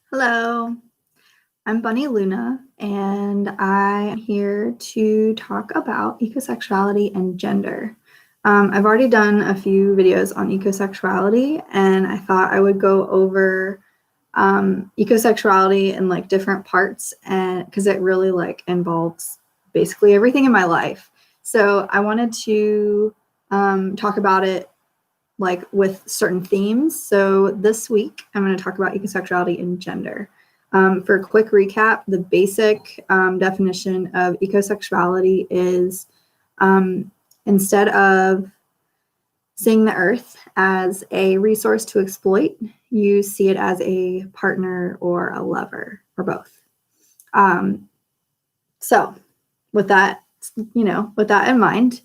Hello, I'm Bunny Luna, and I'm here to talk about ecosexuality and gender. I've already done a few videos on ecosexuality, and I thought I would go over ecosexuality in like different parts, and because it really involves basically everything in my life. So I wanted to talk about it with certain themes. So this week, I'm going to talk about ecosexuality and gender. For a quick recap, the basic definition of ecosexuality is instead of seeing the earth as a resource to exploit, you see it as a partner or a lover or both. So with that, with that in mind,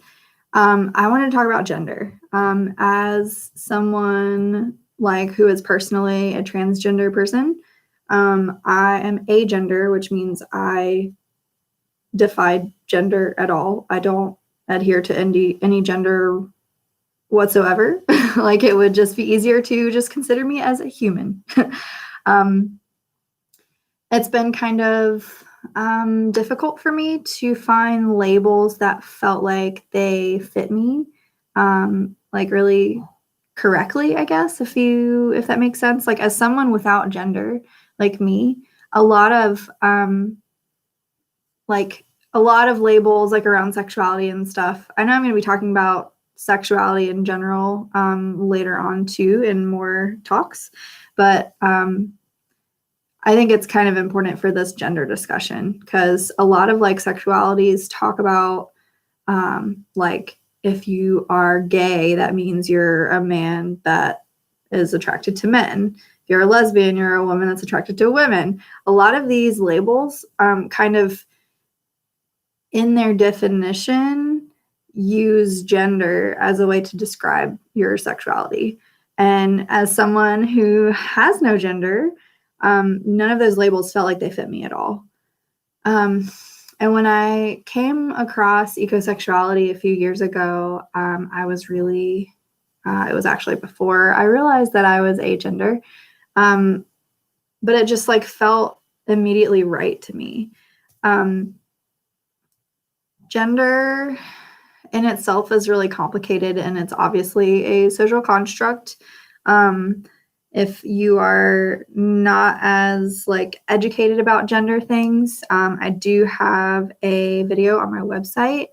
I want to talk about gender. As someone who is personally a transgender person, I am agender, which means I defy gender at all. I don't adhere to any gender whatsoever. It would just be easier to just consider me as a human. It's been kind of difficult for me to find labels that felt like they fit me really correctly, I guess, if that makes sense. As someone without gender, like me, a lot of labels around sexuality and stuff. I know I'm going to be talking about sexuality in general later on too in more talks, but I think it's kind of important for this gender discussion because a lot of sexualities talk about if you are gay, that means you're a man that is attracted to men. If you're a lesbian, you're a woman that's attracted to women. A lot of these labels kind of in their definition use gender as a way to describe your sexuality. And as someone who has no gender, none of those labels felt like they fit me at all. And when I came across ecosexuality a few years ago, I was really, it was actually before I realized that I was agender, but it just felt immediately right to me. Gender in itself is really complicated, and it's obviously a social construct. If you are not as educated about gender things, I do have a video on my website,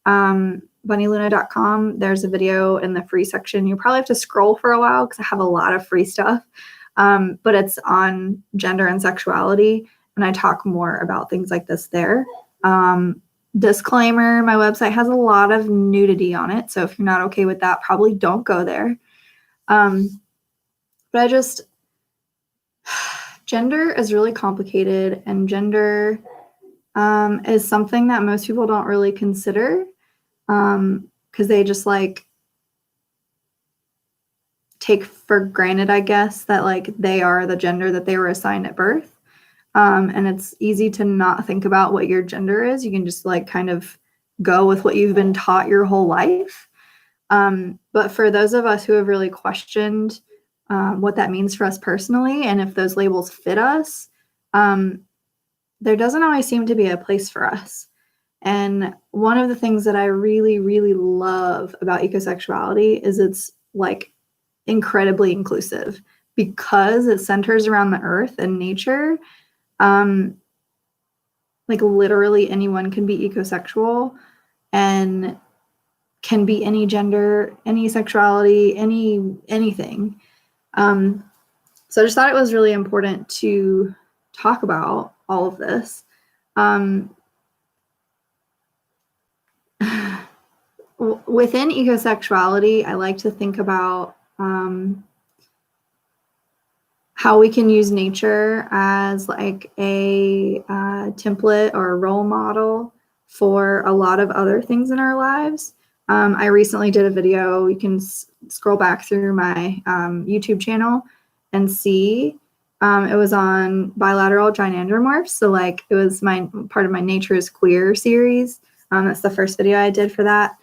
bunnyluna.com. There's a video in the free section. You probably have to scroll for a while because I have a lot of free stuff, but it's on gender and sexuality, and I talk more about things like this there. Disclaimer, my website has a lot of nudity on it, so if you're not okay with that, probably don't go there. But gender is really complicated, and gender is something that most people don't really consider because they just take for granted, I guess, that they are the gender that they were assigned at birth. And it's easy to not think about what your gender is. You can just kind of go with what you've been taught your whole life. But for those of us who have really questioned what that means for us personally, and if those labels fit us, there doesn't always seem to be a place for us. And one of the things that I really, really love about ecosexuality is it's incredibly inclusive because it centers around the earth and nature. Literally anyone can be ecosexual and can be any gender, any sexuality, anything. So I just thought it was really important to talk about all of this. Within ecosexuality, I like to think about how we can use nature as a template or a role model for a lot of other things in our lives. I recently did a video. You can scroll back through my YouTube and see it was on bilateral gynandromorphs. So it was part of my Nature is Queer series. That's the first video I did for that.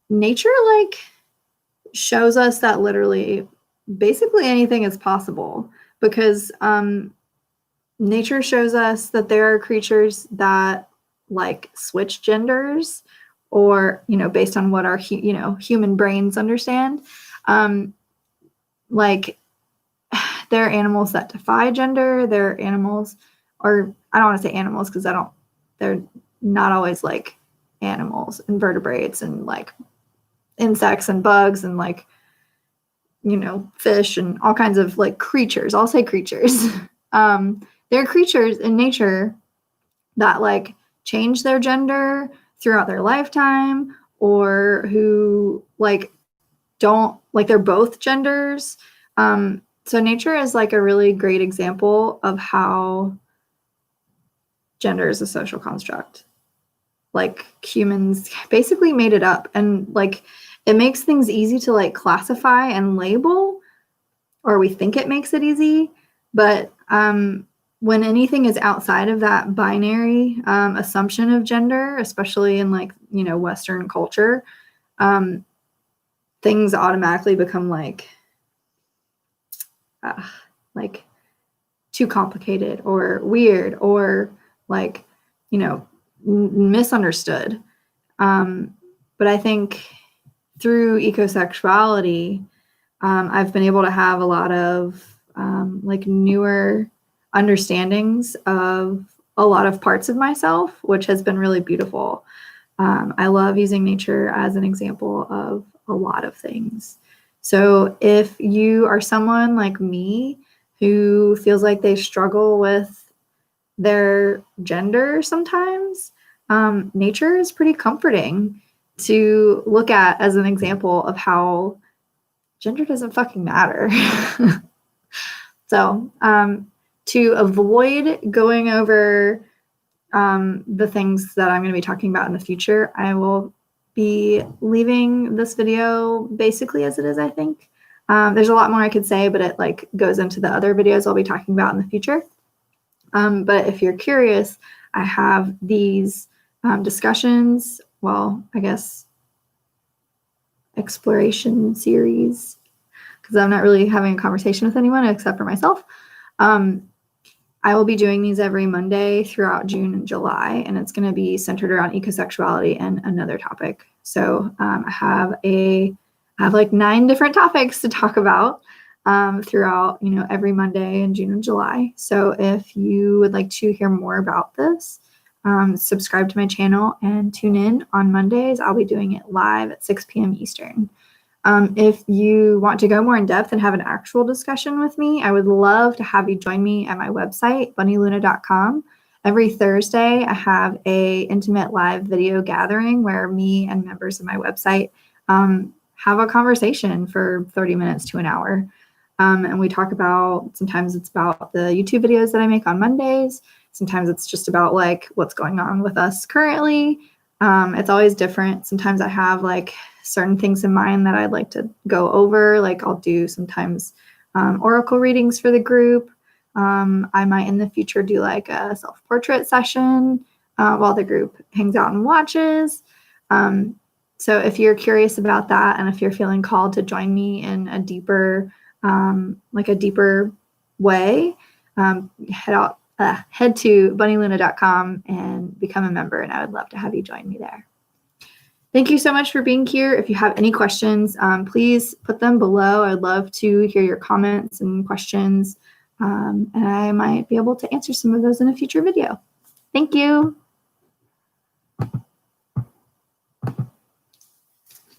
Nature shows us that literally basically anything is possible. because nature shows us that there are creatures that like switch genders, or, based on what our, human brains understand. Like, there are animals that defy gender. There are animals, or I don't want to say animals because they're not always like animals, invertebrates and like insects and bugs and like, fish and all kinds of like creatures. I'll say creatures. There are creatures in nature that like change their gender throughout their lifetime, or who like don't, like, they're both genders. So nature is like a really great example of how gender is a social construct. Like, humans basically made it up, and like it makes things easy to like classify and label, or we think it makes it easy. But when anything is outside of that binary assumption of gender, especially in like, Western culture, things automatically become like too complicated or weird, or like, misunderstood. But I think through ecosexuality, I've been able to have a lot of like newer understandings of a lot of parts of myself, which has been really beautiful. I love using nature as an example of a lot of things. So if you are someone like me who feels like they struggle with their gender sometimes, nature is pretty comforting to look at as an example of how gender doesn't fucking matter. So to avoid going over the things that I'm going to be talking about in the future, I will be leaving this video basically as it is, I think. There's a lot more I could say, but it like goes into the other videos I'll be talking about in the future. But if you're curious, I have these discussions, well, I guess exploration series, because I'm not really having a conversation with anyone except for myself. I will be doing these every Monday throughout June and July, and it's going to be centered around ecosexuality and another topic. So I have like 9 different topics to talk about throughout, every Monday in June and July. So if you would like to hear more about this, subscribe to my channel and tune in on Mondays. I'll be doing it live at 6 p.m. Eastern. If you want to go more in depth and have an actual discussion with me, I would love to have you join me at my website, bunnyluna.com. Every Thursday, I have a intimate live video gathering where me and members of my website have a conversation for 30 minutes to an hour. And we talk about, sometimes it's about the YouTube videos that I make on Mondays. Sometimes it's just about like what's going on with us currently. It's always different. Sometimes I have like certain things in mind that I'd like to go over. Like I'll do sometimes oracle readings for the group. I might in the future do like a self-portrait session while the group hangs out and watches. So if you're curious about that, and if you're feeling called to join me in a deeper, way, head to bunnyluna.com and become a member, and I would love to have you join me there. Thank you so much for being here. If you have any questions, please put them below. I'd love to hear your comments and questions, and I might be able to answer some of those in a future video. Thank you.